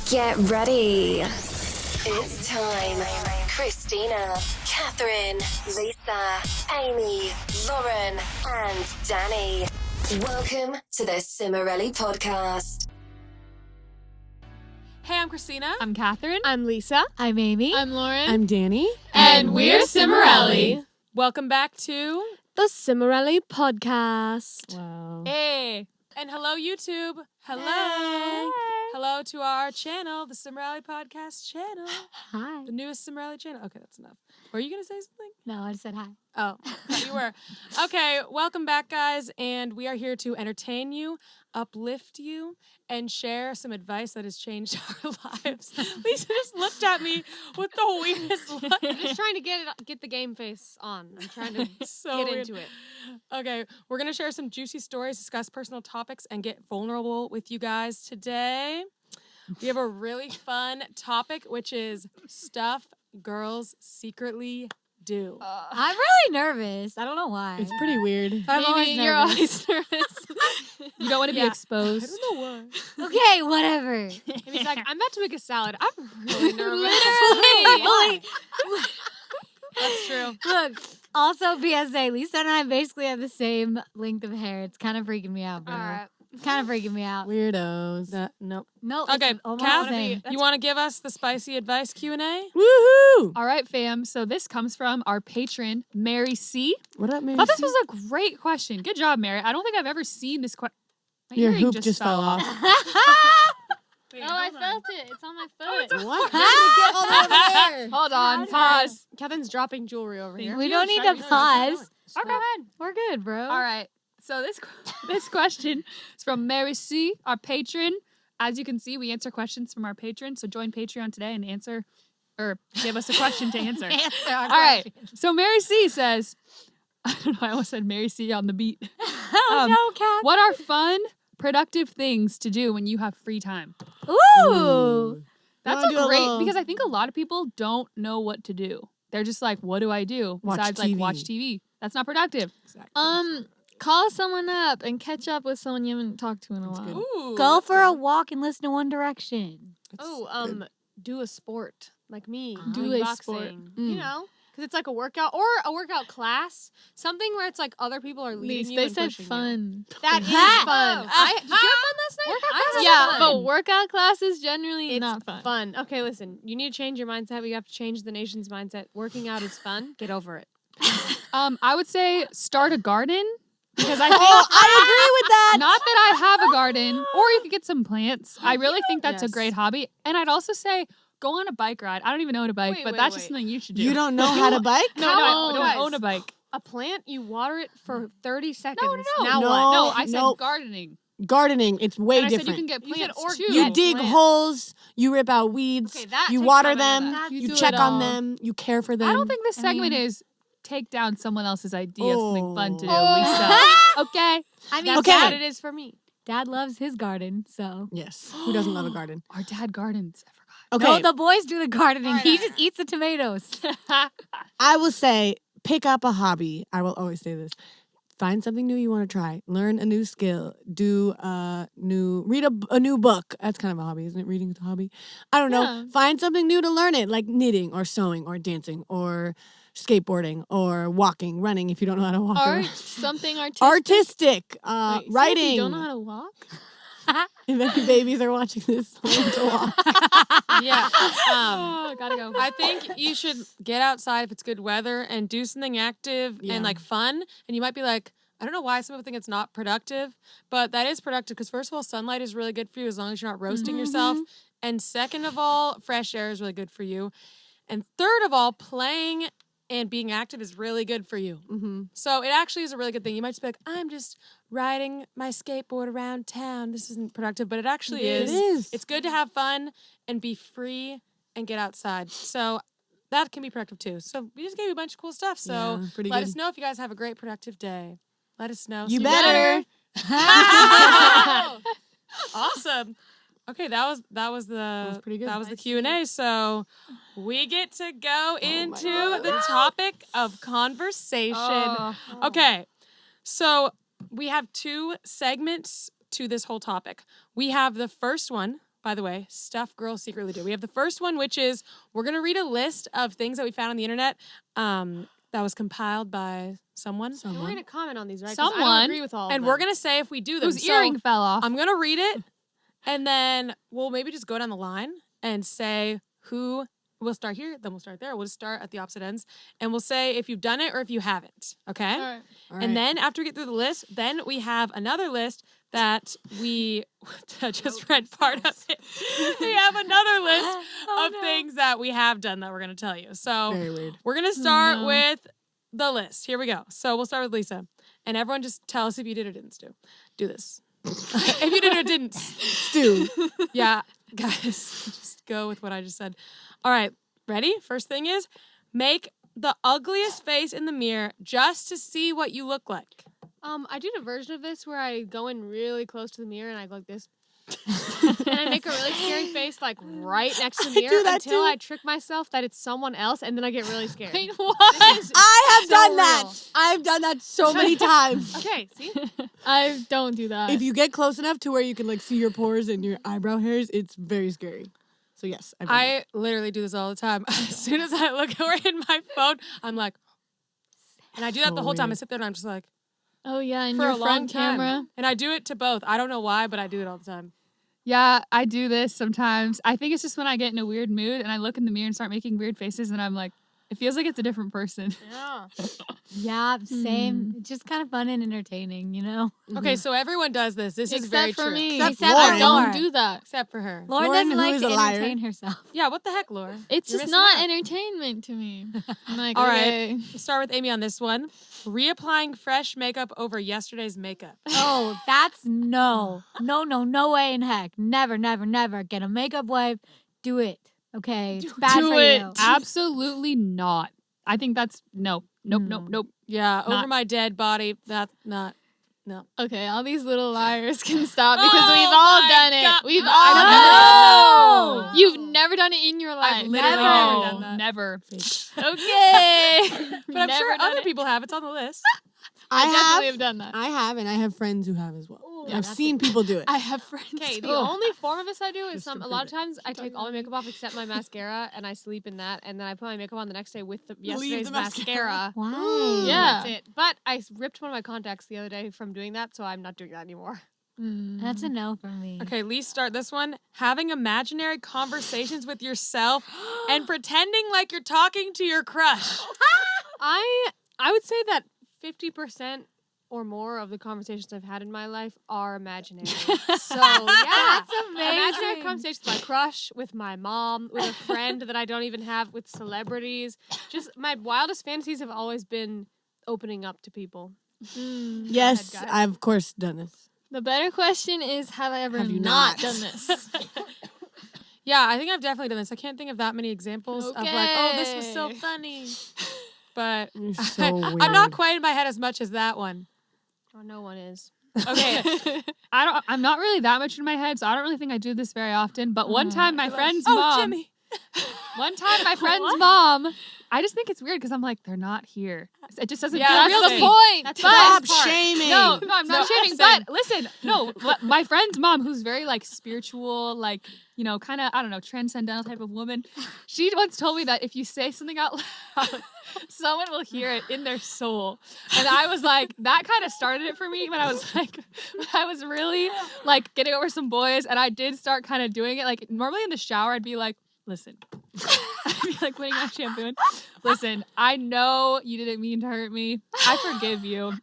Get ready. It's time. Christina, Catherine, Lisa, Amy, Lauren, and Danny. Welcome to the Cimorelli podcast. Hey, I'm Christina. I'm Catherine. I'm Lisa. I'm Amy. I'm Lauren. I'm Danny. And we're Cimorelli. Welcome back to The Cimorelli podcast. Wow. Hey. And hello, YouTube. Hello. Hey. Hello to our channel, the Cimorelli podcast channel. Hi. The newest Cimorelli channel. Okay, that's enough. Were you going to say something? No, I just said hi. Oh, I thought you were. Okay, welcome back, guys. And we are here to entertain you, uplift you, and share some advice that has changed our lives. Lisa just looked at me with the weirdest look. I'm just trying to get the game face on. I'm trying to So get weird. into it. Okay, we're going to share some juicy stories, discuss personal topics, and get vulnerable with you guys today. We have a really fun topic, which is stuff girls secretly do. I'm really nervous. I don't know why. It's pretty weird. I'm always Amy, you're nervous. always nervous. You don't want to be Yeah. exposed. I don't know why. Okay, whatever. And he's like, I'm about to make a salad. I'm really nervous. Literally. That's true. Look, also PSA, Lisa and I basically have the same length of hair. It's kind of freaking me out, bro. All right. It's kind of freaking me out. Weirdos. Nope. No, Okay, it's almost Kath, the same. you want to give us the spicy advice Q&A? Woohoo! All right, fam. So this comes from our patron, Mary C. What up, Mary? Thought this was a great question. Good job, Mary. I don't think I've ever seen this question. Your hoop just fell off. Oh, I felt it. It's on my foot. What? How did it get all over there? Hold on. Pause. Kevin's dropping jewelry over here. We don't need to pause. Go ahead. We're good, bro. All right. So this question is from Mary C, our patron. As you can see, we answer questions from our patrons. So join Patreon today and answer, or give us a question to answer. Answer our All right. question. So Mary C says, I don't know, I almost said Mary C on the beat. Oh, no, Kat. What are fun, productive things to do when you have free time? Ooh. That's Wanna do a great little- because I think a lot of people don't know what to do. They're just like, what do I do? Watch Besides like TV. watch TV. That's not productive. Call someone up and catch up with someone you haven't talked to in a while. good. Ooh, Go that's for a good. walk and listen to One Direction. Oh, do a sport like me. Do doing a boxing. sport. You know, because it's like a workout or a workout class, something where it's like other people are leading you. They and said pushing you. fun. That is Ha! fun. Did you have fun last night? Workout I classes had Yeah, fun. but workout classes generally It's not fun. fun. Okay, listen. You need to change your mindset. We have to change the nation's mindset. Working out is fun. Get over it. I would say start a garden because I think I agree with that. not that I have a garden, or you could get some plants. I really think that's a Yes. great hobby. And I'd also say go on a bike ride. I don't even own a bike, Wait, but wait, that's wait. just something you should do. You don't know how to bike? No, I don't Guys. own a bike. A plant, you water it for 30 seconds. No. Now No. what? No, I said Nope. gardening. Gardening, it's way And I said different. you can get You said plants orchid. too. You dig plant. holes, you rip out weeds, Okay, that you takes water time, I know them, that. you do check it on all. them, you care for them. I don't think this I segment mean- is take down someone else's idea of something fun to do, Oh. Lisa. Okay. I mean, That's Okay. what it is for me. Dad loves his garden, so. Yes. Who doesn't love a garden? Our dad gardens. I forgot. Okay. No, the boys do the gardening. Alright, He alright. just eats the tomatoes. I will say, pick up a hobby. I will always say this. Find something new you want to try. Learn a new skill. Read a new book. That's kind of a hobby, isn't it? Reading is a hobby. I don't know. Yeah. Find something new to learn it, like knitting or sewing or dancing or skateboarding or walking, running if you don't know how to walk. Art, something artistic. Artistic. Wait, so if Writing. you don't know how to walk? If any babies are watching this, learn to walk. Yeah. Oh, gotta go. I think you should get outside if it's good weather and do something active Yeah. and like fun. And you might be like, I don't know why some people think it's not productive, but that is productive because first of all, sunlight is really good for you as long as you're not roasting yourself. And second of all, fresh air is really good for you. And third of all, playing and being active is really good for you. Mm-hmm. So it actually is a really good thing. You might just be like, I'm just riding my skateboard around town. This isn't productive, but it actually It is. is. It's good to have fun and be free and get outside. So that can be productive too. So we just gave you a bunch of cool stuff. So Yeah, pretty let good. us know if you guys have a great productive day. Let us know. You So better. Awesome. Okay, that was pretty good. That was the Q&A. So we get to go into the topic of conversation. Okay. So we have two segments to this whole topic. We have the first one by the way, stuff girls secretly do. We have the first one, which is we're going to read a list of things that we found on the internet that was compiled by someone. And we're going to comment on these, right? 'Cause I Someone. don't agree with all of And them. we're going to say if we do them. Whose earring fell off. I'm going to read it, and then we'll maybe just go down the line and say who. We'll start here, then we'll start there. We'll just start at the opposite ends, and we'll say if you've done it or if you haven't, okay? All right. All right. And then after we get through the list, then we have another list that we I just read part of it. We have another list of things that we have done that we're going to tell you. So Very weird. we're going to start with the list. Here we go. So we'll start with Lisa. And everyone just tell us if you did or didn't do this. If you did or didn't. Stew. Yeah, guys, just go with what I just said. All right, ready? First thing is make the ugliest face in the mirror just to see what you look like. I did a version of this where I go in really close to the mirror and I go like this. And I make a really scary face like right next to the mirror do that until too. I trick myself that it's someone else and then I get really scared. Wait, what? I have so done that. real. I've done that so many times. Okay, see? I don't do that. If you get close enough to where you can like see your pores and your eyebrow hairs, it's very scary. So yes, I've done I literally do this all the time. As soon as I look over in my phone, I'm like, and I do that So the whole time. I weird. sit there and I'm just like, oh yeah, and for your a long front time. camera. And I do it to both. I don't know why, but I do it all the time. Yeah, I do this sometimes. I think it's just when I get in a weird mood and I look in the mirror and start making weird faces and I'm like, it feels like it's a different person. Yeah. Yeah, same. It's just kind of fun and entertaining, you know? Okay, so everyone does this. This is very Except for true. me. Except I Lauren. don't do that. Except for her. Lauren Lauren, doesn't who like is to a liar. entertain herself. Yeah, what the heck, Laura? It's You're just missing not out. entertainment to me. I'm like, All okay. right, let's start with Amy on this one. Reapplying fresh makeup over yesterday's makeup. Oh, that's no. No way in heck. Never, never, never. Get a makeup wipe. Do it. Okay? It's bad Do for it. you. Absolutely not. I think that's nope. Yeah, over Not- my dead body. That's not. Okay, all these little liars can stop because Oh we've all my done it. God. We've No. all done No. it. You've never done it in your life. literally never. never done that. Never. Okay. But I'm Never sure done other it. people have. It's on the list. I definitely have. have done that. I have, and I have friends who have as well. Yeah, I've that's seen people do it. I have friends. Okay, the too. only form of this I do is Just to a lot of prove it. times I take all my makeup off except my mascara and I sleep in that and then I put my makeup on the next day with yesterday's the mascara. mascara. Why? Yeah. That's it. But I ripped one of my contacts the other day from doing that, so I'm not doing that anymore. That's a no for me. Okay, Lee, start this one. Having imaginary conversations with yourself and pretending like you're talking to your crush. I would say that 50% or more of the conversations I've had in my life are imaginary. So yeah, That's imaginary amazing. conversations with my crush, with my mom, with a friend that I don't even have, with celebrities. Just my wildest fantasies have always been opening up to people. Yes, Go ahead, guys. I've of course done this. The better question is, have I ever Have you not not? done this? Yeah, I think I've definitely done this. I can't think of that many examples of like, oh, this was so Okay. funny. But You're so weird. I'm not quite in my head as much as that one. Oh, no one is. Okay. I'm not really that much in my head, so I don't really think I do this very often. But one time my friend's Oh, mom. Jimmy. One time my friend's mom. I just think it's weird because I'm like, they're not here. It just doesn't Yeah, feel that's real the to me. point. That's But- the Stop best part. shaming. No, I'm not So- shaming. same. But listen, no, my friend's mom, who's very like spiritual, like, you know, kind of, I don't know, transcendental type of woman, she once told me that if you say something out loud, someone will hear it in their soul. And I was like, that kind of started it for me when I was like, when I was really like getting over some boys, and I did start kind of doing it. Like normally in the shower, I'd be like, listen. I'd be like putting on shampoo and listen, I know you didn't mean to hurt me. I forgive you.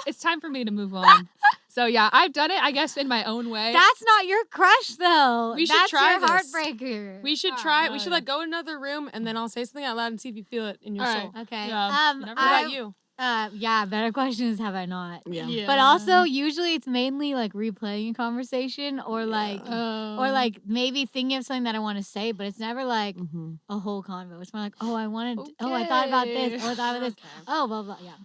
It's time for me to move on. So yeah, I've done it, I guess, in my own way. That's not your crush, though. We should That's try your this. heartbreaker. We should try it. We should like go in another room and then I'll say something out loud and see if you feel it in your All soul. right. Okay. Yeah, What about you? Yeah, better question is, have I not? Yeah. But also, usually it's mainly like replaying a conversation or like, or like maybe thinking of something that I want to say, but it's never like Mhm. a whole convo. It's more like, oh, I thought about this, Okay. oh, I thought about this, oh, blah, blah, yeah.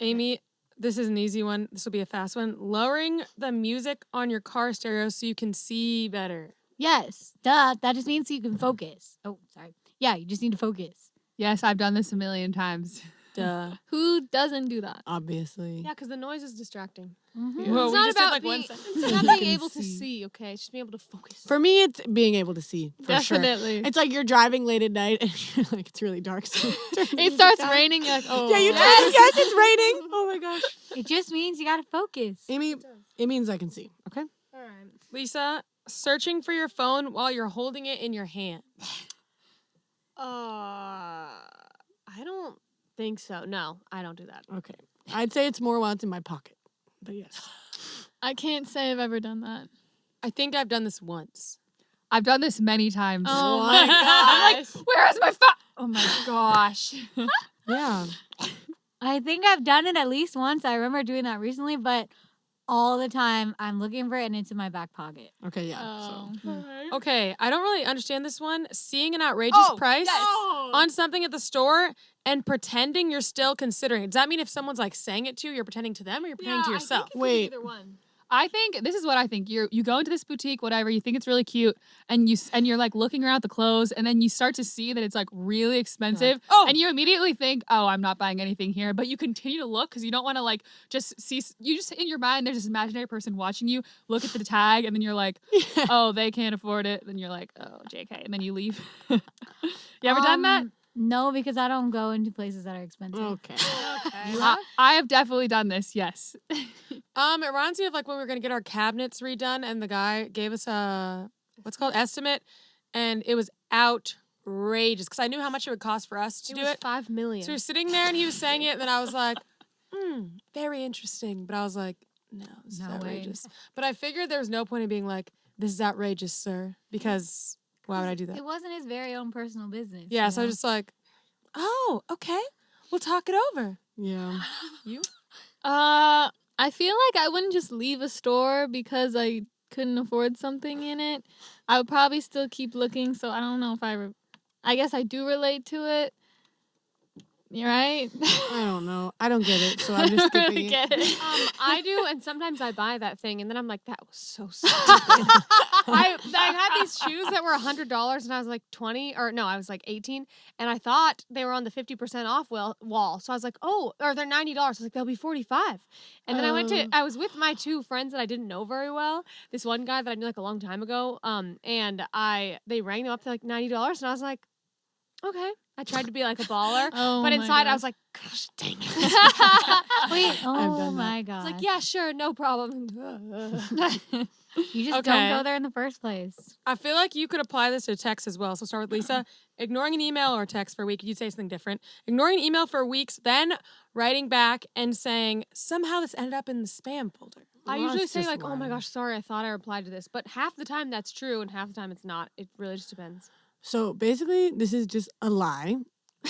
Amy, this is an easy one. This will be a fast one. Lowering the music on your car stereo so you can see better. Yes, duh. That just means you can focus. Oh, sorry. Yeah, you just need to focus. Yes, I've done this a million times. Duh. Who doesn't do that? Obviously. Yeah, because the noise is distracting. Mhm. Well, It's we not just did, about like, one being, sentence. it's not You being can able to see. see, okay? It's just being able to focus. For me, it's being able to see. For sure. Definitely. It's like you're driving late at night and you're like, it's really dark. So It starts raining. You're like, oh. Yeah, you turn. Yes, it's raining. Oh my gosh. It just means you gotta focus. Amy, it means I can see. Okay. All right. Lisa, searching for your phone while you're holding it in your hand. I don't think so. No, I don't do that. Okay. I'd say it's more while it's in my pocket. But yes. I can't say I've ever done that. I think I've done this once. I've done this many times. Oh my my I'm like, where is my phone? Oh my gosh. Yeah. I think I've done it at least once. I remember doing that recently, but all the time I'm looking for it and it's in my back pocket. Okay, yeah. Oh. Okay, I don't really understand this one. Seeing an outrageous price on something at the store and pretending you're still considering it. Does that mean if someone's like saying it to you, you're pretending to them or you're pretending to yourself? Wait. Either one. I think this is what I think. You go into this boutique, whatever, you think it's really cute, and you're like looking around at the clothes, and then you start to see that it's like really expensive, and you immediately think, oh, I'm not buying anything here, but you continue to look because you don't want to like just see. You just in your mind, there's this imaginary person watching you. Look at the tag, and then you're like, oh, they can't afford it. Then you're like, oh, JK, and then you leave. You ever done that? No, because I don't go into places that are expensive. Okay. I have definitely done this. Yes. It reminds me of like when we were gonna get our cabinets redone, and the guy gave us a estimate, and it was outrageous because I knew how much it would cost for us to do was it. $5 million. So we were sitting there, and he was saying it, and then I was like, very interesting. But I was like, no, this is No way. outrageous. But I figured there was no point in being like, this is outrageous, sir, because why would I do that? It wasn't his very own personal business. Yeah, you so I know? was just like, oh, okay, we'll talk it over. Yeah. You? I feel like I wouldn't just leave a store because I couldn't afford something in it. I would probably still keep looking. So I don't know if I guess I do relate to it. You're right. I don't know. I don't get it, so I'm just skipping it. Get it. I do, and sometimes I buy that thing, and then I'm like, that was so stupid. I had these shoes that were $100, and I was like 20, or no, I was like 18, and I thought they were on the 50% off wall. So I was like, oh, or they're $90. I was like, they'll be $45. And then I was with my two friends that I didn't know very well. This one guy that I knew like a long time ago, and they rang them up to like $90, and I was like, okay. I tried to be like a baller, Oh but my inside I gosh. was like, gosh, dang it. Wait, oh done my god. It's like, yeah, sure, no problem. You just Okay. don't go there in the first place. I feel like you could apply this to text as well. So start with Lisa. Ignoring an email or text for a week. You'd say something different. Ignoring an email for weeks, then writing back and saying, somehow this ended up in the spam folder. I Well, usually that's say just like, oh my lying. gosh, sorry, I thought I replied to this. But half the time that's true and half the time it's not. It really just depends. So basically, this is just a lie,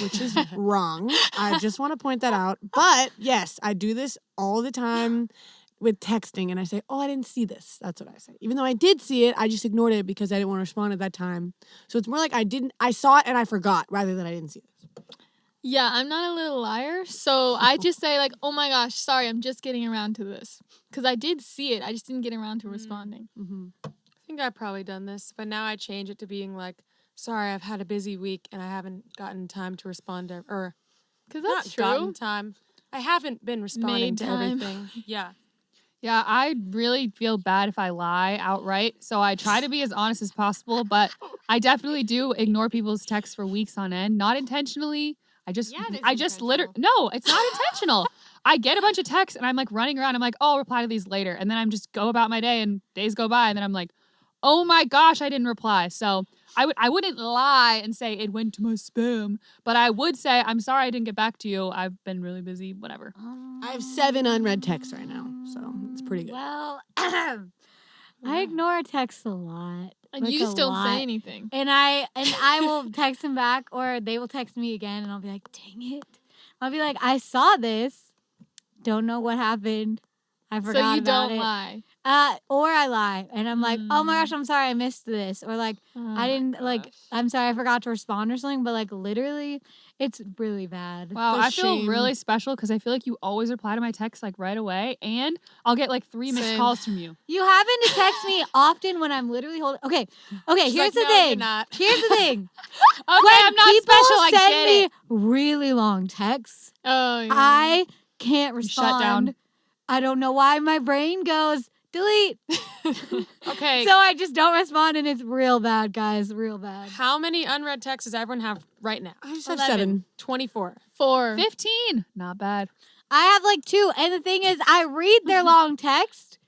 which is wrong. I just want to point that out. But yes, I do this all the time with texting, and I say, oh, I didn't see this. That's what I say. Even though I did see it, I just ignored it because I didn't want to respond at that time. So it's more like I saw it and I forgot rather than I didn't see this. Yeah, I'm not a little liar. So I just say like, oh my gosh, sorry, I'm just getting around to this. Because I did see it. I just didn't get around to responding. I think I've probably done this, but now I change it to being like, sorry, I've had a busy week and I haven't gotten time to respond to, or Because not that's gotten true. time. I haven't been responding Made to time. everything. Yeah. Yeah, I really feel bad if I lie outright. So I try to be as honest as possible, but I definitely do ignore people's texts for weeks on end. Not intentionally. Yeah, it I is just intentional. no, it's not intentional. I get a bunch of texts and I'm like running around. I'm like, oh, I'll reply to these later. And then I'm just go about my day and days go by. And then I'm like, oh my gosh, I didn't reply. So I wouldn't lie and say it went to my spam, but I would say, I'm sorry I didn't get back to you. I've been really busy, whatever. I have 7 unread texts right now, so it's pretty good. Well, I ignore texts a lot. And Like, you just a don't lot. say anything. And I will text them back, or they will text me again, and I'll be like, dang it. I'll be like, I saw this. Don't know what happened. I forgot So you about don't it. lie. Or I lie, and I'm like, oh my gosh, I'm sorry I missed this. Or like, I didn't, like, I'm sorry I forgot to respond or something. But like, literally, it's really bad. Wow, The I feel shame. really special because I feel like you always reply to my texts like right away, and I'll get like 3 missed Same. calls from you. You happen to text me often when I'm literally holding. Okay, She's here's like, the "No, you're thing. not." Here's the thing. I'm not people special. I send get me it. really long texts, Oh, yeah. I can't respond. shut down. I don't know why my brain goes delete. Okay. So I just don't respond, and it's real bad, guys. Real bad. How many unread texts does everyone have right now? I just have 7. 24. 4. 15. Not bad. I have like 2, and the thing is, I read their long text,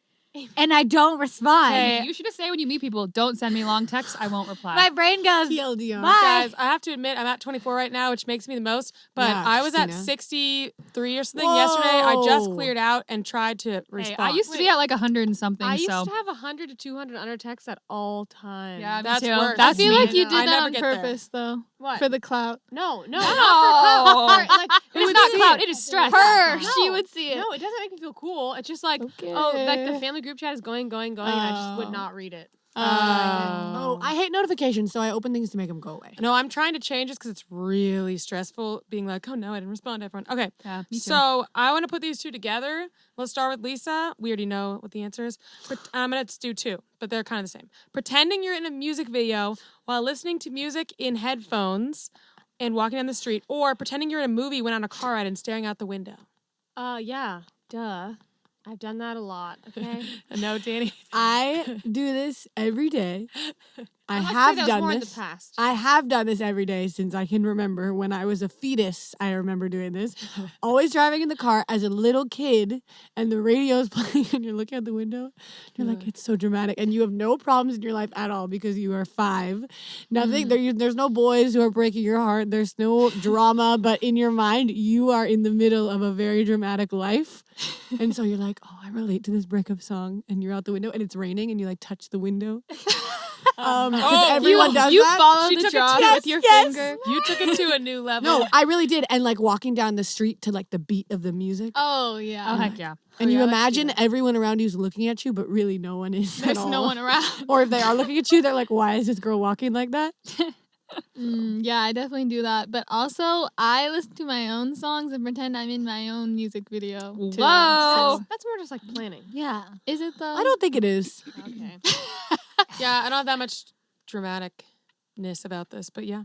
and I don't respond. Okay. You should just say when you meet people, don't send me long texts. I won't reply. My brain goes, TLDR. bye. Guys, I have to admit, I'm at 24 right now, which makes me the most. But Yeah, I was at Christina. 63 or something yesterday. I just Whoa. cleared out and tried to Hey, respond. I used to be at like 100 and something. I used so to have 100 to 200 under texts at all times. yeah, me That's too. worse. I That's feel me. like you I did that never on get there. purpose, though. What? For the clout. No, No. not for clout. Like, It's would not see clout. it. It is stress. Her, No. she would see it. No, it doesn't make me feel cool. It's just like, Okay. oh, like the family group chat is going, and I just would not read it. Oh, I hate notifications, so I open things to make them go away. No, I'm trying to change this because it's really stressful being like, oh no, I didn't respond to everyone. Okay. Yeah, me too. So I want to put these two together. Let's start with Lisa. We already know what the answer is. But I'm going to do 2, but they're kind of the same. Pretending you're in a music video while listening to music in headphones and walking down the street, or pretending you're in a movie when on a car ride and staring out the window. Yeah, duh. I've done that a lot, okay? No, Danny. I do this every day. I I'd like to say have that was done more this. in the past. I have done this every day since I can remember. When I was a fetus, I remember doing this. Always driving in the car as a little kid, and the radio's playing, and you're looking out the window. You're like, it's so dramatic, and you have no problems in your life at all because you are 5. Nothing. There's no boys who are breaking your heart. There's no drama, but in your mind, you are in the middle of a very dramatic life, and so you're like, oh, I relate to this breakup song, and you're out the window, and it's raining, and you like touch the window. Everyone does You that. follow She the took it drop to- with your yes. finger. You took it to a new level. No, I really did. And like walking down the street to like the beat of the music. Oh, yeah. Oh, heck yeah. And you yeah, let's do imagine that. everyone around you is looking at you, but really no one is. There's at no all. one around. Or if they are looking at you, they're like, why is this girl walking like that? Yeah, I definitely do that. But also, I listen to my own songs and pretend I'm in my own music video. too. Whoa. That's more just like planning. yeah. Is it though? I don't think it is. Okay. Yeah, I don't have that much dramaticness about this, but yeah.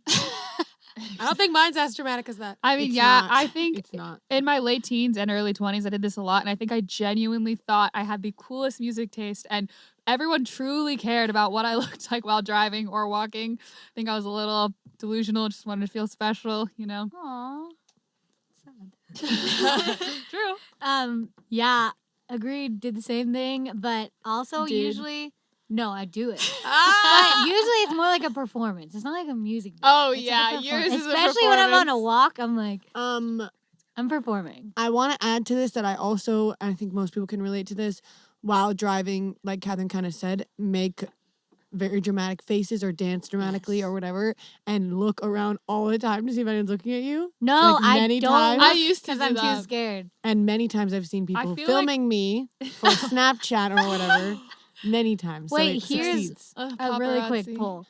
I don't think mine's as dramatic as that. I mean, It's yeah, not. I think It's not. in my late teens and early 20s, I did this a lot. And I think I genuinely thought I had the coolest music taste. And everyone truly cared about what I looked like while driving or walking. I think I was a little delusional, just wanted to feel special, you know? Aw. True. Yeah, agreed. Did the same thing, but also Did. usually, no, I do it. Ah! But usually it's more like a performance. It's not like a music video. Oh, It's like a yeah, performance. yours is a Especially when I'm on a performance. walk, I'm like, Um, I'm performing. I want to add to this that I think most people can relate to this. While driving, like Catherine kind of said, make very dramatic faces or dance dramatically or whatever, and look around all the time to see if anyone's looking at you. No, Like I many don't. times? I used to because do I'm that. too scared. And many times I've seen people feel filming me for Snapchat or whatever. Many times. Wait, so it here's succeeds. A really quick Paparazzi. poll.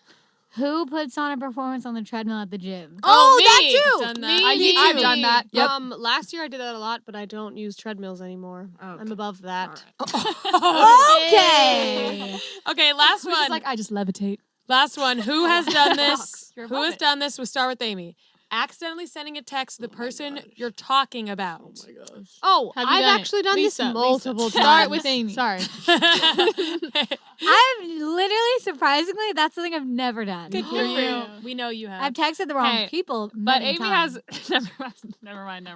Who puts on a performance on the treadmill at the gym? Oh, me! that too. Done that. Me I've too. done that. Yep. Last year I did that a lot, but I don't use treadmills anymore. I'm above that. Okay. Okay, last Who's just one. like, I just levitate. Last one. Who has done this? You're Who above has it. done this? We'll start with Amy. Accidentally sending a text to the person you're talking about. Oh, Have you I've done it? actually done Lisa, this multiple Lisa. times. Start with Amy. Sorry. I've literally, surprisingly, that's something I've never done. Good for you. We know you I've have. texted the wrong Hey, people, But many Amy times. has never mind.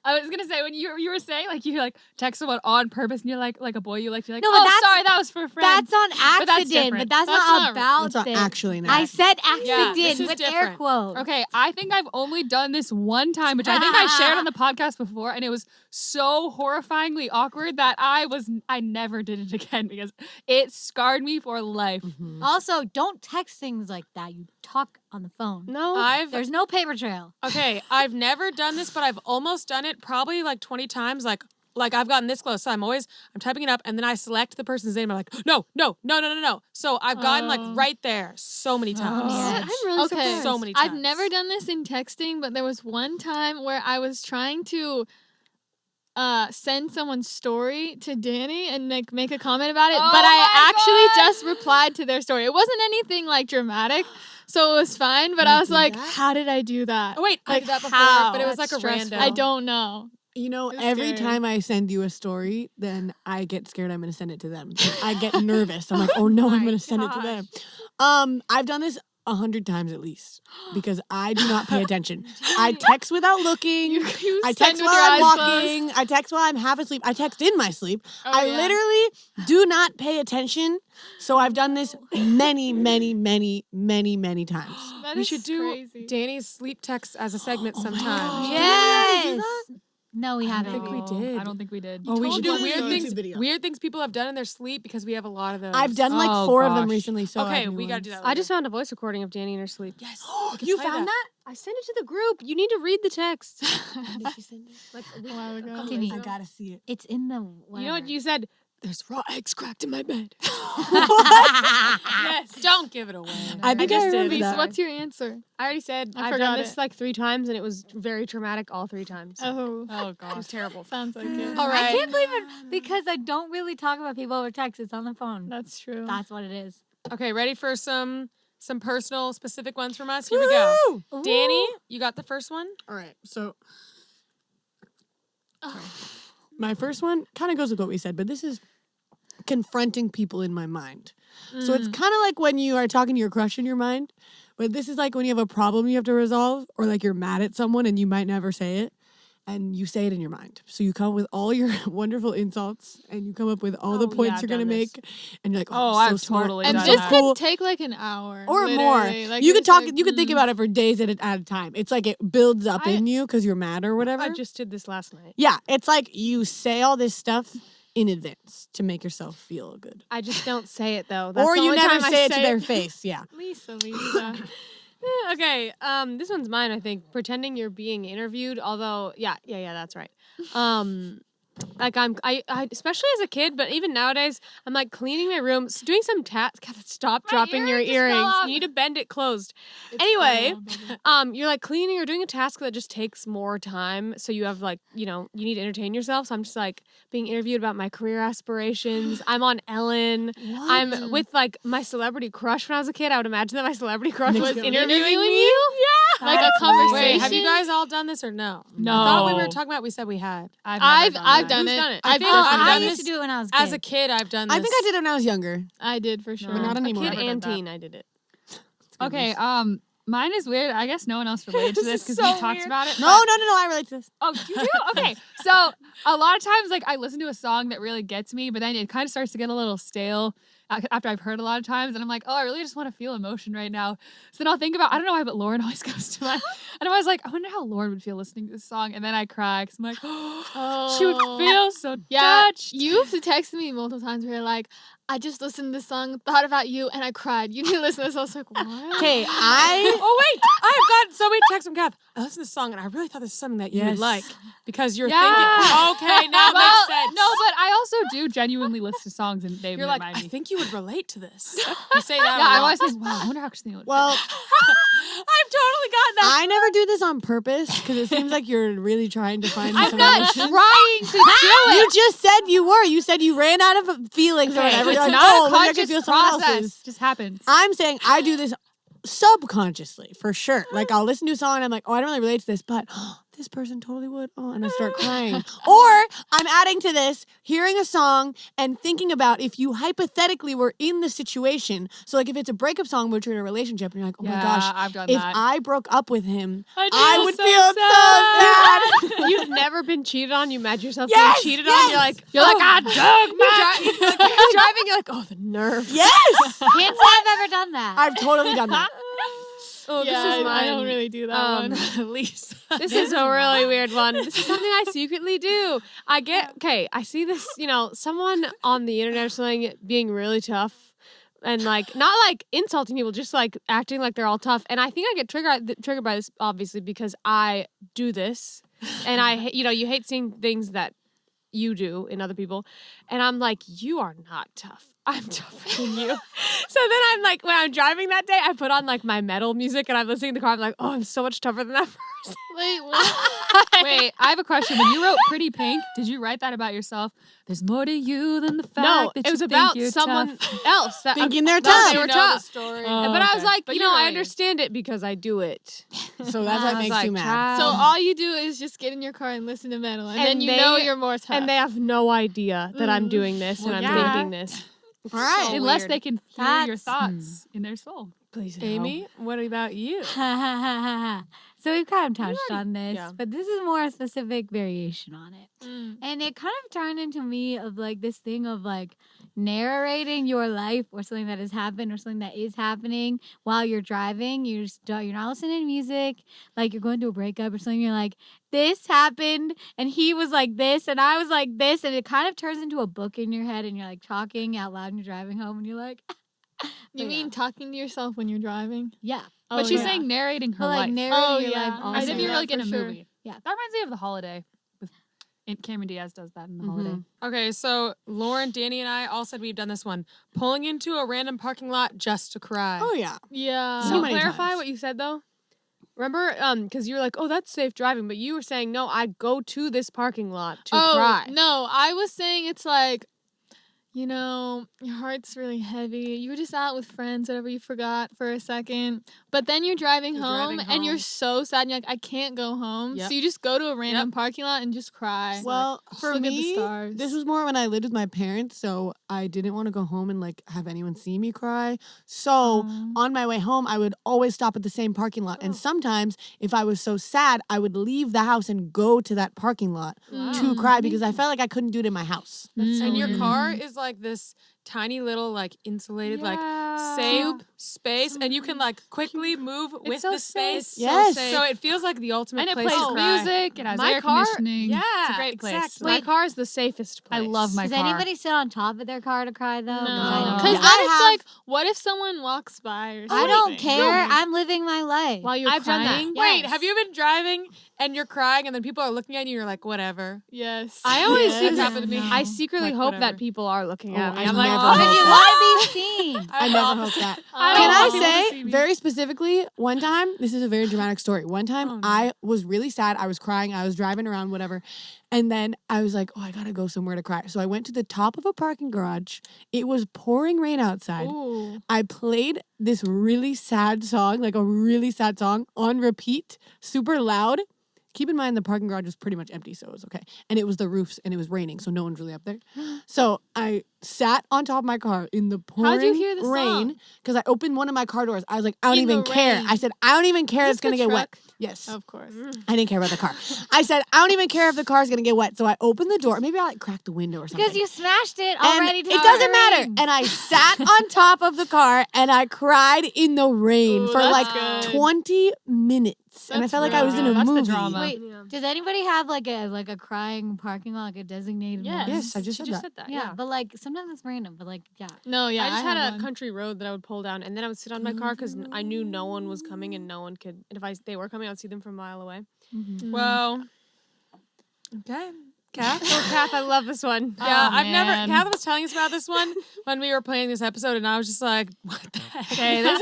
I was gonna say when you were saying like you like text someone on purpose and you're like a boy you're like No, but oh that's- sorry that was for a friend. That's on But that's accident, different. but that's That's not not- about That's not this. actually an I act. said this accident is with air different. quotes. Okay, I think I've only done this one time, which I think I shared on the podcast before, and it was so horrifyingly awkward that I never did it again because it scarred me for life. Also, don't text things like that. You talk on the phone. No. There's no paper trail. Okay, I've never done this, but I've almost done it probably like 20 times. Like I've gotten this close. So I'm typing it up and then I select the person's name. I'm like, no. So I've gotten like right there so many times. Yeah. I'm really Okay. surprised. So many times. I've never done this in texting, but there was one time where I was trying to send someone's story to Danny and like make a comment about it, Oh but I my actually God. just replied to their story. It wasn't anything like dramatic, so it was fine. But I was like, how did I do that? Oh, wait, I Like, did that before, how? but it was That's like a stressful. random. I don't know. You know, It's every scary. time I send you a story, then I get scared I'm going to send it to them. I get nervous. I'm like, oh no, I'm going to send it to them. I've done this 100 times at least because I do not pay attention. I text without looking. You I send text with while your I'm eyes walking. I text while I'm half asleep. I text in my sleep. Oh, I yeah. literally do not pay attention. So I've done this many, many, many, many, many times. That We is should do crazy. Danny's sleep text as a segment sometime. Yes. No, we I haven't. think we did. I don't think we did. Oh, we told should me do this weird in a things. YouTube video. Weird things people have done in their sleep because we have a lot of those. I've done like Oh, 4 of them gosh. recently. So I Okay, have new we gotta ones. do that. I just found a voice recording of Danny in her sleep. Yes. You found that? I sent it to the group. You need to read the text. Did she send it? Like A while ago. couple Timmy. days I ago. gotta see it. It's in the. You know what you said? There's raw eggs cracked in my bed. Yes. Don't give it away. I think I just did. remember Lisa, that. what's your answer? I already said I I've forgot done this it. like 3 times and it was very traumatic all 3 times. Oh, Oh It gosh. was terrible. sounds like it. All right. I can't believe it because I don't really talk about people over text. It's on the phone. That's true. That's what it is. Okay, ready for some personal, specific ones from us? Here we go. Woo! Danny, you got the first one? All right, so my first one kind of goes with what we said, but this is confronting people in my mind. So it's kind of like when you are talking to your crush in your mind, but this is like when you have a problem you have to resolve, or like you're mad at someone and you might never say it, and you say it in your mind. So you come up with all your wonderful insults, and you come up with all the yeah, points I've you're gonna done this. make, and you're like, Oh, oh, I'm so I've smart. totally And done this that. cool. could take like an hour Or more. literally. Like, You could it's talk. like, You could think about it for days at a time. It's like it builds up I- in you because you're mad or whatever. I just did this last night. Yeah, it's like you say all this stuff in advance to make yourself feel good. I just don't say it though. That's Or the you only never time I say it to their face. Yeah. Lisa. Okay, this one's mine, I think. Pretending you're being interviewed, although yeah, that's right. Like I especially as a kid, but even nowadays, I'm like cleaning my room, doing some task. Stop dropping your earring just fell earrings. off. You need to bend it closed. Anyway, you're like cleaning or doing a task that just takes more time. So you have like, you need to entertain yourself. So I'm just like being interviewed about my career aspirations. I'm on Ellen. I'm with like my celebrity crush when I was a kid. I would imagine that my celebrity crush was interviewing me. Yeah. Like a conversation. Wait, have you guys all done this or no? I thought we were talking about. We said we had. I've never done Who's it. done it? I I've think definitely I've I done used this to do it when I was a kid. As a kid, I've done this. I think I did it when I was younger, I did for sure. but not A anymore. kid Never and done that. teen, I did it. Okay, mine is weird. I guess no one else related to this This is because we so talked weird. about it. No, but- I relate to this. Oh, you do? Okay. So a lot of times, like, I listen to a song that really gets me, but then it kind of starts to get a little stale after I've heard a lot of times. And I'm like, oh, I really just want to feel emotion right now. So then I'll think about, I don't know why, but Lauren always comes to mind. And I was like, I wonder how Lauren would feel listening to this song. And then I cry because I'm like, oh, she would feel so touched. You've texted me multiple times where you're like, I just listened to this song, thought about you, and I cried. You need to listen to this. I was like, what? Okay, Oh wait, I have gotten so many texts from Kath. I listened to this song and I really thought this is something that you would Yes. like because you're Yeah. thinking, okay, now it Well, makes sense. no, but I also do genuinely listen to songs and they You're like, remind I me. think you would relate to this. You say that. Yeah, a I lot. always think, wow, I wonder how Christina would. well, I've totally gotten that. I never do this on purpose because it seems like you're really trying to find I'm some not emotion. trying to do it. You just said you were. You said you ran out of feelings or Okay, whatever. it's You're like, not oh, a maybe I could conscious feel someone process. else's. Just happens. I'm saying I do this subconsciously for sure. Like I'll listen to a song and I'm like, oh, I don't really relate to this, but this person totally would. Oh, and I start crying. Or I'm adding to this, hearing a song and thinking about if you hypothetically were in the situation. So like if it's a breakup song, but you're in a relationship and you're like, oh my gosh, I've done if that. I broke up with him, I I would feel so sad. You've never been cheated on. You imagine yourself Yes, being cheated yes. on. You're like, I dug you're driving. You're like, oh, the nerve. Yes, Can't say I've ever done that. I've totally done that. Oh, Yeah, this is mine. I don't really do that one. Lisa. This is a really weird one. This is something I secretly do. I see this, someone on the internet or something being really tough and like, not like insulting people, just like acting like they're all tough. And I think I get triggered by this, obviously, because I do this. And you hate seeing things that you do in other people. And I'm like, you are not tough. I'm tougher than you. So then I'm like, when I'm driving that day, I put on like my metal music and I'm listening in the car. I'm like, oh, I'm so much tougher than that person. Wait, what? Wait, I have a question. When you wrote Pretty Pink, did you write that about yourself? There's more to you than the fact No, that it was you think about you're someone tough. else. That Thinking they're that tough. They were know tough. the story. But I was like, But you know, you're I right. understand it because I do it. So that's what I was makes like, you mad. child. So all you do is just get in your car and listen to metal, and then And you they- know you're more tough. And they have no idea that I'm doing this Well, and yeah. I'm thinking this. All right. So Unless weird. they can hear your That's- thoughts in their soul. Please, Amy, what about you? So we've kind of touched on this, yeah. but this is more a specific variation on it. Mm. And it kind of turned into me of like this thing of like narrating your life or something that has happened or something that is happening while you're driving. You're not listening to music, like you're going through a breakup or something. You're like, this happened and he was like this and I was like this, and it kind of turns into a book in your head and you're like talking out loud and you're driving home and you're like, You But mean talking to yourself when you're driving? yeah. But she's yeah. saying narrating her But like life. narrating your yeah. life I also. As if see you're that like in for a sure. movie. Yeah. That reminds me of The Holiday. Cameron Diaz does that in The Holiday. Okay, so Lauren, Danny, and I all said we've done this one. Pulling into a random parking lot just to cry. Oh yeah. Yeah. So So many clarify times. what you said though. Remember, because you were like, "Oh, that's safe driving," but you were saying, "No, I go to this parking lot to cry." No, I was saying it's like, you know, your heart's really heavy. You were just out with friends, whatever, you forgot for a second. But then you're driving home and you're so sad and you're like, I can't go home. Yep. So you just go to a random parking lot and just cry. Well, for look at the me, stars. this was more when I lived with my parents, so I didn't want to go home and like have anyone see me cry. So on my way home, I would always stop at the same parking lot. And sometimes, if I was so sad, I would leave the house and go to that parking lot to cry because I felt like I couldn't do it in my house. And your weird. car is like this tiny little like insulated like safe space, and you can like quickly move with so the space. safe. Yes. So it feels like the ultimate And it place plays to cry. music. It has My air car- conditioning. Yeah, It's a great place. exactly. My car is the safest place. I love my Does car. anybody sit on top of their car to cry though? 'Cause I No. don't. Because I then it's like, what if someone walks by or something? I don't care. I'm living my life. While you're I've done that. crying? Wait, Yes. have you been driving and you're crying and then people are looking at you and you're like, whatever. Yes. I always Yes. think It's happened to me. I secretly Like, hope whatever. that people are looking at me. I I'm like, never oh, Because you hope want to be seen. I never hope that. I Can don't I want people to see say me. very specifically, one time, this is a very dramatic story. One time I was really sad. I was crying. I was driving around, whatever. And then I was like, oh, I got to go somewhere to cry. So I went to the top of a parking garage. It was pouring rain outside. Ooh. I played this really sad song, like a really sad song, on repeat, super loud. Keep in mind the parking garage was pretty much empty, so it was okay. And it was the roofs and it was raining, so no one's really up there. So I sat on top of my car in the pouring How'd you hear the rain song? because I opened one of my car doors. I was like, I don't In the even care. rain. I said, I don't even care. Is It's going to this get the wet. truck? Yes. Of course. I didn't care about the car. I said, I don't even care if the car's going to get wet. So I opened the door. Maybe I like cracked the window or something. Because you smashed it And already. it doesn't matter. And I sat on top of the car and I cried in the rain Ooh, for that's like good. 20 minutes. And I That's felt like I was in a really good. That's the movie. drama. Wait, does anybody have like a crying parking lot, like a designated Yes. one? Yes, I just she said just that. said that. Yeah, Yeah. but like sometimes it's random, but like yeah. No, yeah. I just had have a one. country road that I would pull down, and then I would sit on my car because I knew no one was coming and no one could. And if they were coming, I would see them from a mile away. Well, okay. Kath? Oh, Kath, I love this one. Yeah, Oh, I've never. man. Kath was telling us about this one when we were playing this episode, and I was just like, "What the heck?" Okay, this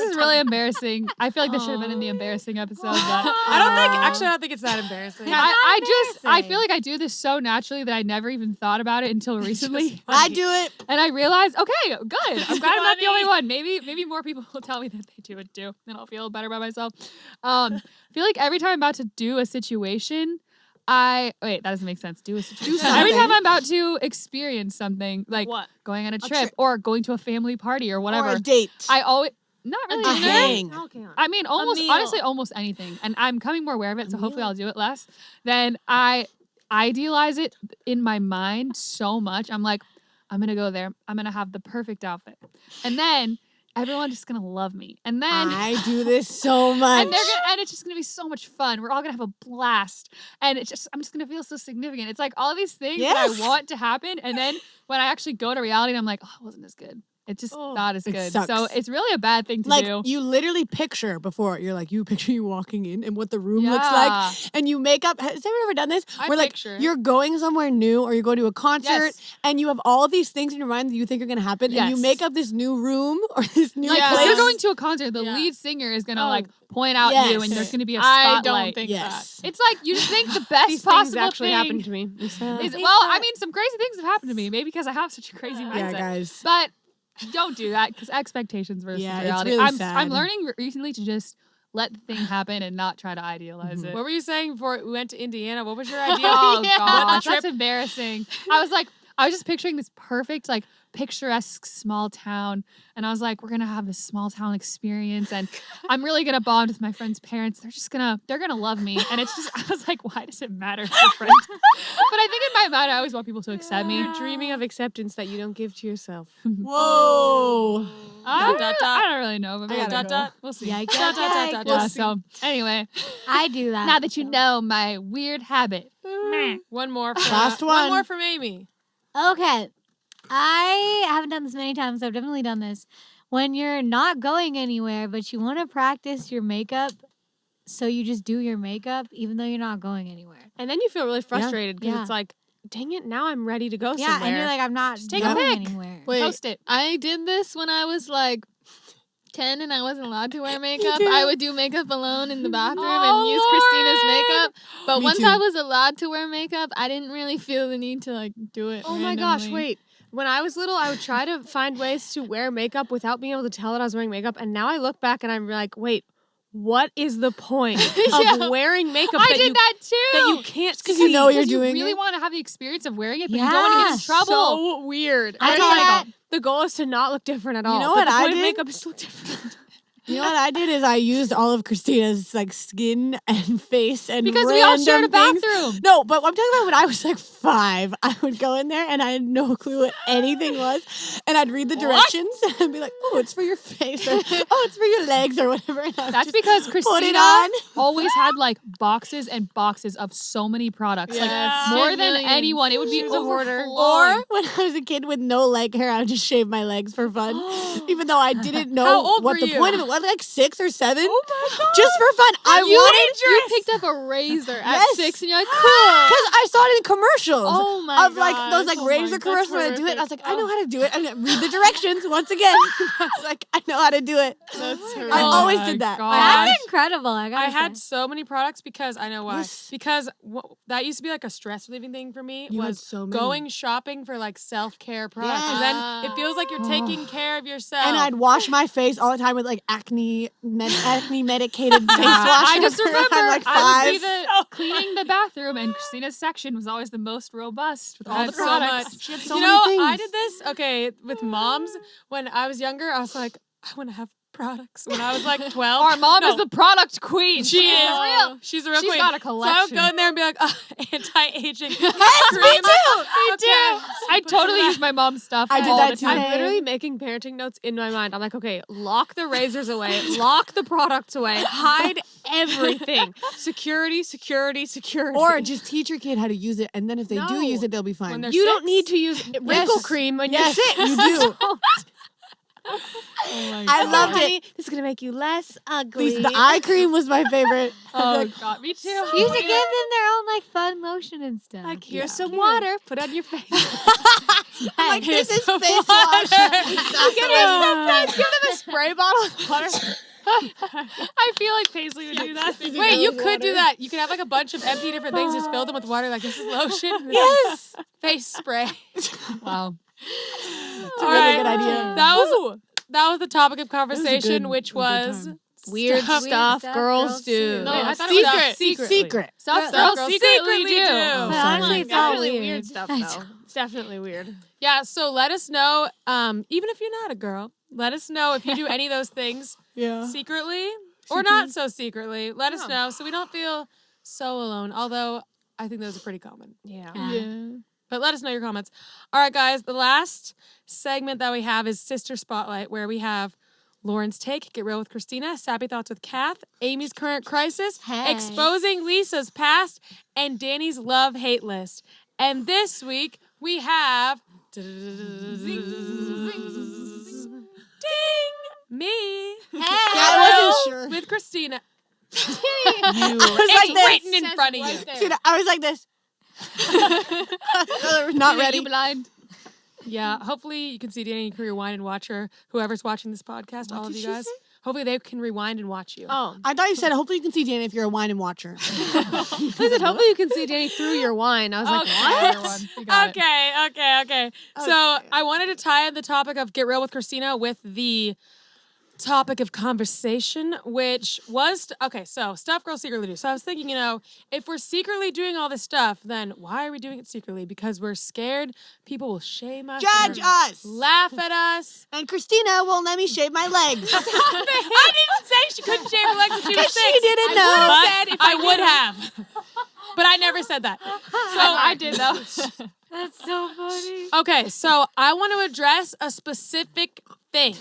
is really embarrassing. I feel like this should have been in the embarrassing episode, but I don't think it's that embarrassing. I feel like I do this so naturally that I never even thought about it until recently. I do it. And I realized, okay, good. I'm glad I'm not the only one. Maybe more people will tell me that they do it too, and I'll feel better about myself. I feel like every time I'm about to do a situation, wait, that doesn't make sense. Do a situation. Every time I'm about to experience something, like What? going on a trip or going to a family party or whatever, Or a date. I always not really A dinner. hang. Okay. I mean, meal. honestly, almost anything. And I'm becoming more aware of it, so hopefully I'll do it less. Then I idealize it in my mind so much. I'm like, I'm going to go there. I'm going to have the perfect outfit. And then everyone's just going to love me. And then I do this so much. and it's just gonna be so much fun. We're all gonna have a blast, and I'm just gonna feel so significant. It's like all these things that Yes. I want to happen, and then when I actually go to reality, I'm like, oh, it wasn't as good. It's just not as It good. sucks. So it's really a bad thing to Like do. you literally picture before you picture you walking in and what the room looks Yeah. like, and you make up. Has anyone ever done this? I Where like picture it. you're going somewhere new, or you're going to a concert, Yes. and you have all of these things in your mind that you think are gonna happen, and you Yes. make up this new room or this new Like, if place. you're going to a concert, the Yeah. lead singer is gonna Oh. like point out Yes. you, and there's gonna be a I spotlight. don't think yes. It's like you just think the best These things possible actually thing happened to me. is, well, I mean, some crazy things have happened to me, maybe because I have such a crazy mindset. Yeah, guys. But don't do that because expectations versus Yeah, it's reality. really I'm sad. learning recently to just let the thing happen and not try to idealize it. What were you saying before we went to Indiana? What was your idea? Oh Yeah. gosh, Trip- that's embarrassing. I was just picturing this perfect, like, picturesque small town, and I was like, we're gonna have this small town experience, and I'm really gonna bond with my friends' parents. They're gonna love me, and it's just, I was like, why does it matter if they're friends? But I think in my mind, I always want people to accept me. You're dreaming of acceptance that you don't give to yourself. Whoa. I Dot, dot. don't really know, but I maybe gotta dot, dot. we'll see. Yikes, Dot, dot, dot, yikes. dot, Yeah, dot. so anyway, I do that. now that you know my weird habit. One more. From, Last One one. more from Amy. Okay. I haven't done this many times. I've definitely done this. When you're not going anywhere, but you want to practice your makeup, so you just do your makeup even though you're not going anywhere. And then you feel really frustrated because Yeah. it's like, dang it, now I'm ready to go Yeah, somewhere. and you're like, I'm not take a going pic. anywhere. Wait, Post it. I did this when I was like 10 and I wasn't allowed to wear makeup. I would do makeup alone in the bathroom and use Christina's makeup. But Me once too. I was allowed to wear makeup, I didn't really feel the need to like do it. Oh my gosh, randomly. wait. When I was little, I would try to find ways to wear makeup without being able to tell that I was wearing makeup. And now I look back and I'm like, wait, what is the point Yeah. of wearing makeup I that did you that too. that you can't because you know you're Because doing you really it. want to have the experience of wearing it, but you don't want to get in Yeah. trouble. So weird. I It's do like, that. the goal is to not look different at all. know but what the I point of did? makeup is to look different. You know what I did is I used all of Christina's like skin and face and Because we all shared a random things. bathroom. No, but I'm talking about when I was like 5. I would go in there and I had no clue what anything was, and I'd read the directions and I'd be like, "Oh, it's for your face," or "Oh, it's for your legs," or whatever. And I would That's just because put it Christina on. always had like boxes and boxes of so many products. Yes. Like more Shit, than millions. anyone. It would be She was a hoarder. overflowing. Or when I was a kid with no leg hair, I would just shave my legs for fun, even though I didn't know How old what were the you? point of it was. Like 6 or 7. Oh my god. Just for fun. I wanted You picked up a razor at Yes. 6 and you're like, cool. because I saw it in commercials. Oh my Of like those like gosh. razor That's commercials when I do it. I was like, horrific. I know how to do it. And I read the directions once again. I was like, I know how to do it. That's horrific. I always my did that. God. That's incredible. I gotta I had say. so many products because I know why. Yes. Because that used to be like a stress relieving thing for me. You had was so many. going shopping for like self care products, and then it feels like you're taking care of yourself. And I'd wash my face all the time with like acne medicated face wash. I just remember I'm like I would 5. see the cleaning the bathroom, and Christina's section was always the most robust with all the Had so products. much. She had so you many know, things. I did this. Okay, with moms when I was younger, I was like, I want to have products. When I was like 12, Our mom No. is the product queen. She is For real. She's a real She's queen. got a So I would go collection. in there and be like, anti-aging. Yes, me too. I totally use my mom's stuff. I did all that the too. time. I'm literally making parenting notes in my mind. I'm like, okay, lock the razors away, lock the products away, hide everything. Security, security, security. Or just teach your kid how to use it, and then if they do No. use it, they'll be fine. When they're you don't 6? need to use wrinkle cream when yes, you're 6. you do. I loved Honey, it. this is gonna make you less At ugly. least the eye cream was my favorite. Oh god, me too. You should give them their own like fun lotion and stuff. like, here's Yeah. some water. Put on your face. I'm like, Here's this is some face water. wash. Give them a spray bottle of water. I feel like Paisley would do that. Wait, you could do that. You could have like a bunch of empty different things, just fill them with water. Like this is lotion. This Yes. is face spray. Wow. It's a really good idea. That was the topic of That was a conversation, good- which a good was time. Weird Stuff. stuff, stuff girls girls do. do. No, Yeah, I thought it was secret. Secret. Stuff Girls girls secretly secretly do. do. But sorry. honestly, it's all Definitely weird. weird stuff, though. It's definitely weird. Yeah, so let us know, even if you're not a girl, let us know if you do any of those things Yeah. secretly or not so secretly. Let us know so we don't feel so alone. Although I think those are pretty common. Yeah. Yeah. But let us know your comments. All right, guys, the last segment that we have is Sister Spotlight, where we have Lauren's Take, Get Real with Christina, Sappy Thoughts with Kath, Amy's Current Crisis, Hey. Exposing Lisa's Past, and Danny's Love-Hate List. And this week, we have Ding! Me. I wasn't sure. With Christina. I was like this. Written in front of you. Dude, I was like this. Not ready. You blind. Yeah, hopefully you can see Danny. You can rewind and watch her. Whoever's watching this podcast, all of you guys. Hopefully they can rewind and watch you. Oh. I thought you said, hopefully you can see Danny if you're a wine and watcher. Listen, hopefully you can see Danny through your wine. I was like, what? You got it. Okay. So I wanted to tie in the topic of Get Real with Christina with the topic of conversation, which was so stuff girls secretly do. So I was thinking, if we're secretly doing all this stuff, then why are we doing it secretly? Because we're scared people will shame us, Judge or us. laugh at us. And Christina won't let me shave my legs. I didn't say she couldn't shave her legs when she was Because 6. she didn't know. But I would have. But I never said that. So I did though. That's so funny. Okay, so I want to address a specific thing.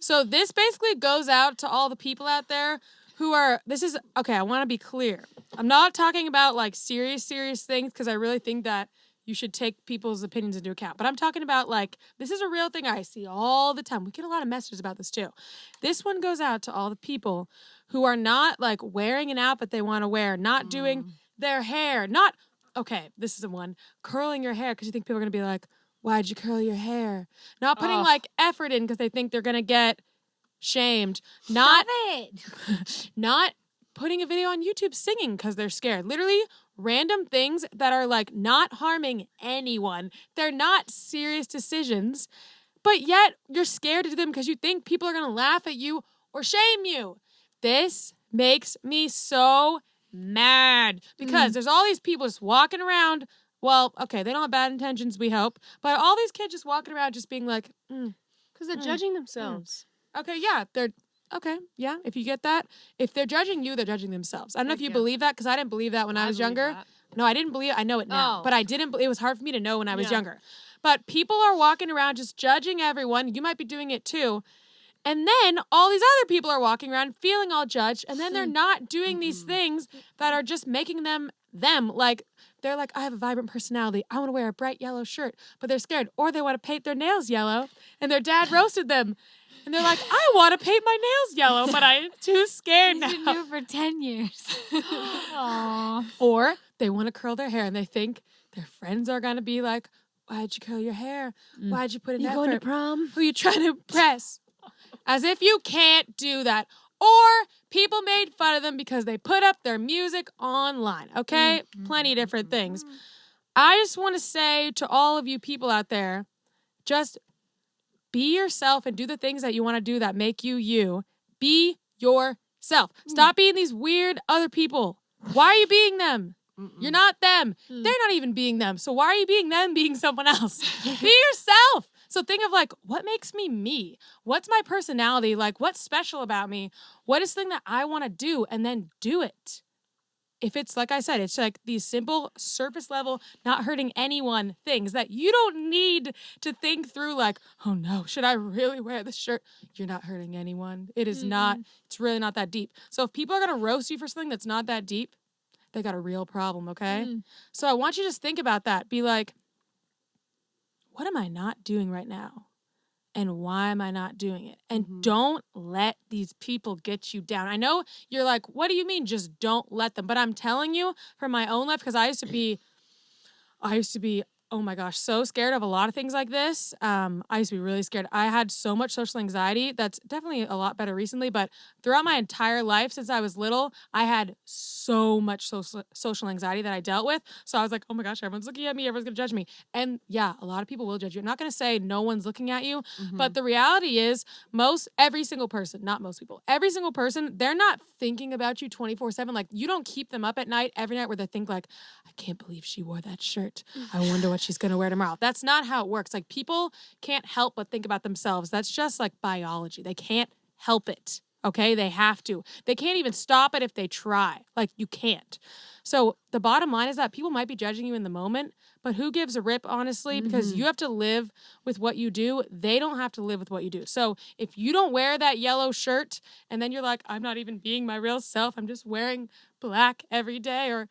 So this basically goes out to all the people out there who are, I want to be clear. I'm not talking about like serious things because I really think that you should take people's opinions into account. But I'm talking about like, this is a real thing I see all the time. We get a lot of messages about this too. This one goes out to all the people who are not like wearing an outfit they want to wear, not doing their hair, this is the one, curling your hair because you think people are going to be like, why'd you curl your hair? Not putting like effort in because they think they're going to get shamed. Not putting a video on YouTube singing because they're scared. Literally random things that are like not harming anyone. They're not serious decisions, but yet you're scared to do them because you think people are going to laugh at you or shame you. This makes me so mad because there's all these people just walking around. Well, okay, they don't have bad intentions, we hope. But all these kids just walking around just being like, Because they're judging themselves. okay, yeah, if you get that. If they're judging you, they're judging themselves. I don't know if you believe that, because I didn't believe that when I was younger. No, I didn't believe it. I know it now. But I didn't, it was hard for me to know when I was younger. But people are walking around just judging everyone. You might be doing it too. And then all these other people are walking around feeling all judged, and then they're not doing these things that are just making them. Like, they're like, I have a vibrant personality. I want to wear a bright yellow shirt, but they're scared. Or they want to paint their nails yellow, and their dad roasted them. And they're like, I want to paint my nails yellow, but I'm too scared now. You've been doing it for 10 years. Aww. Or they want to curl their hair, and they think their friends are going to be like, why'd you curl your hair? Why'd you put in effort? Going to prom? Who you trying to impress? As if you can't do that. Or people made fun of them because they put up their music online, okay? Plenty of different things. I just want to say to all of you people out there, just be yourself and do the things that you want to do that make you you. Be yourself. Stop being these weird other people. Why are you being them? You're not them. They're not even being them. So why are you being them being someone else? Be yourself. So think of like, what makes me me? What's my personality? Like, what's special about me? What is the thing that I want to do? And then do it. If it's, like I said, it's like these simple, surface level, not hurting anyone things that you don't need to think through like, oh no, should I really wear this shirt? You're not hurting anyone. It is not, it's really not that deep. So if people are going to roast you for something that's not that deep, they got a real problem, okay? So I want you to just think about that. Be like, what am I not doing right now? And why am I not doing it? And don't let these people get you down. I know you're like, what do you mean? Just don't let them. But I'm telling you from my own life, because I used to be, oh my gosh, so scared of a lot of things like this. I used to be really scared. I had so much social anxiety. That's definitely a lot better recently. But throughout my entire life since I was little, I had so much social anxiety that I dealt with. So I was like, oh my gosh, everyone's looking at me. Everyone's going to judge me. And yeah, a lot of people will judge you. I'm not going to say no one's looking at you. But the reality is every single person, not most people, every single person, they're not thinking about you 24/7. Like, you don't keep them up at night, every night, where they think like, I can't believe she wore that shirt. I wonder what she's going to wear tomorrow. That's not how it works. Like, people can't help but think about themselves. That's just like biology. They can't help it. Okay? They have to. They can't even stop it if they try. Like, you can't. So the bottom line is that people might be judging you in the moment, but who gives a rip, honestly? Because you have to live with what you do. They don't have to live with what you do. So if you don't wear that yellow shirt and then you're like, I'm not even being my real self, I'm just wearing black every day, or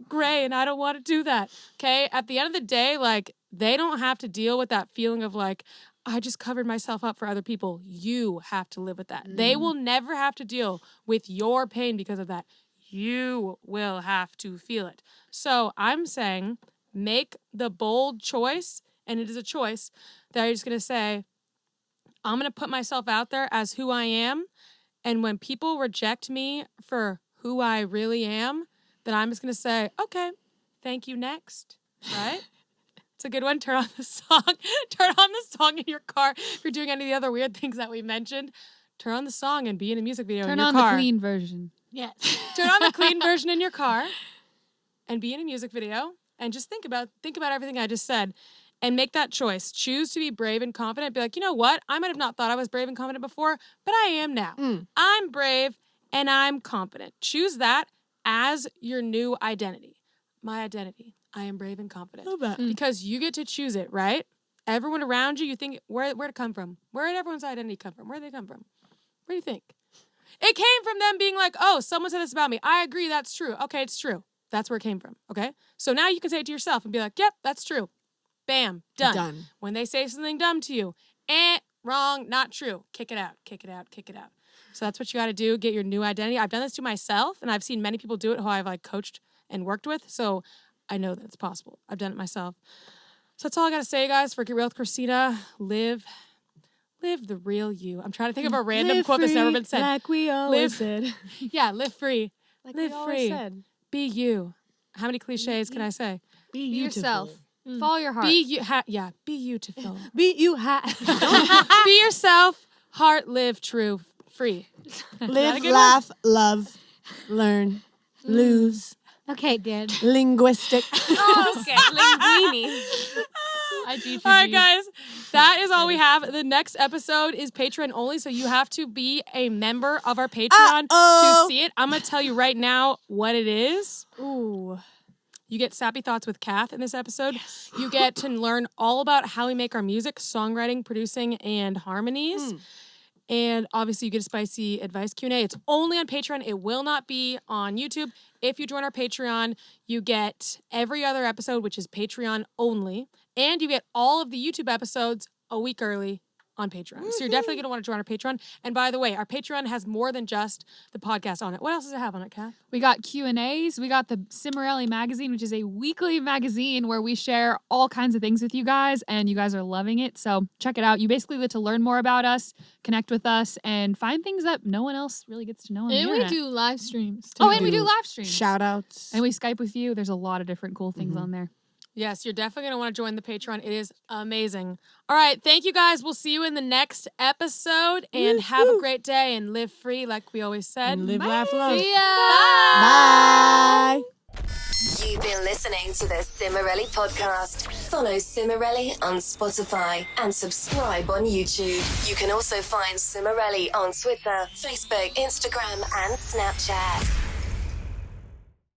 gray, and I don't want to do that. Okay? At the end of the day, like, they don't have to deal with that feeling of like, I just covered myself up for other people. You have to live with that. They will never have to deal with your pain because of that. You will have to feel it. So I'm saying make the bold choice, and it is a choice, that you're just going to say, I'm going to put myself out there as who I am. And when people reject me for who I really am, then I'm just going to say, okay, thank you, next. Right? It's a good one. Turn on the song. Turn on the song in your car. If you're doing any of the other weird things that we mentioned, turn on the song and be in a music video in your car. Turn on the clean version. Yes. Turn on the clean version in your car and be in a music video and just think about everything I just said and make that choice. Choose to be brave and confident. Be like, you know what? I might have not thought I was brave and confident before, but I am now. I'm brave and I'm confident. Choose that as your new identity. My identity. I am brave and confident. Love that. Because you get to choose it, right? Everyone around you think, where'd it come from? Where did everyone's identity come from? Where did they come from? Where do you think? It came from them being like, oh, someone said this about me. I agree, that's true. Okay, it's true. That's where it came from, okay? So now you can say it to yourself and be like, yep, that's true. Bam, done. When they say something dumb to you, wrong, not true. Kick it out, kick it out, kick it out. So that's what you got to do, get your new identity. I've done this to myself, and I've seen many people do it who I've like coached and worked with, so I know that it's possible. I've done it myself. So that's all I got to say, guys, for Get Real with Christina. Live the real you. I'm trying to think of a random quote that's never been said. Like we always said. Yeah, live free. Like live we always free. said. Be you. How many cliches can I say? Be yourself. Follow your heart. Be you. Be you to fill. Be you Be yourself. Heart, live true, free. live, laugh, love, learn, lose. Okay, dude. Linguistic. Oh, okay. Linguini. All right, guys. That is all we have. The next episode is Patreon only, so you have to be a member of our Patreon to see it. I'm going to tell you right now what it is. Ooh. You get Sappy Thoughts with Kath in this episode. Yes. You get to learn all about how we make our music, songwriting, producing, and harmonies. And obviously, you get a spicy advice Q&A. It's only on Patreon. It will not be on YouTube. If you join our Patreon, you get every other episode, which is Patreon only. And you get all of the YouTube episodes a week early on Patreon. So you're definitely going to want to join our Patreon. And by the way, our Patreon has more than just the podcast on it. What else does it have on it, Kath? We got Q&As. We got the Cimorelli magazine, which is a weekly magazine where we share all kinds of things with you guys, and you guys are loving it. So check it out. You basically get to learn more about us, connect with us, and find things that no one else really gets to know on the And we internet. do live streams. Oh, and we do live streams. Shout outs. And we Skype with you. There's a lot of different cool things on there. Yes, you're definitely going to want to join the Patreon. It is amazing. All right. Thank you, guys. We'll see you in the next episode. And have a great day and live free, like we always said. And live, laugh, love. See ya. Bye. You've been listening to the Cimorelli podcast. Follow Cimorelli on Spotify and subscribe on YouTube. You can also find Cimorelli on Twitter, Facebook, Instagram, and Snapchat.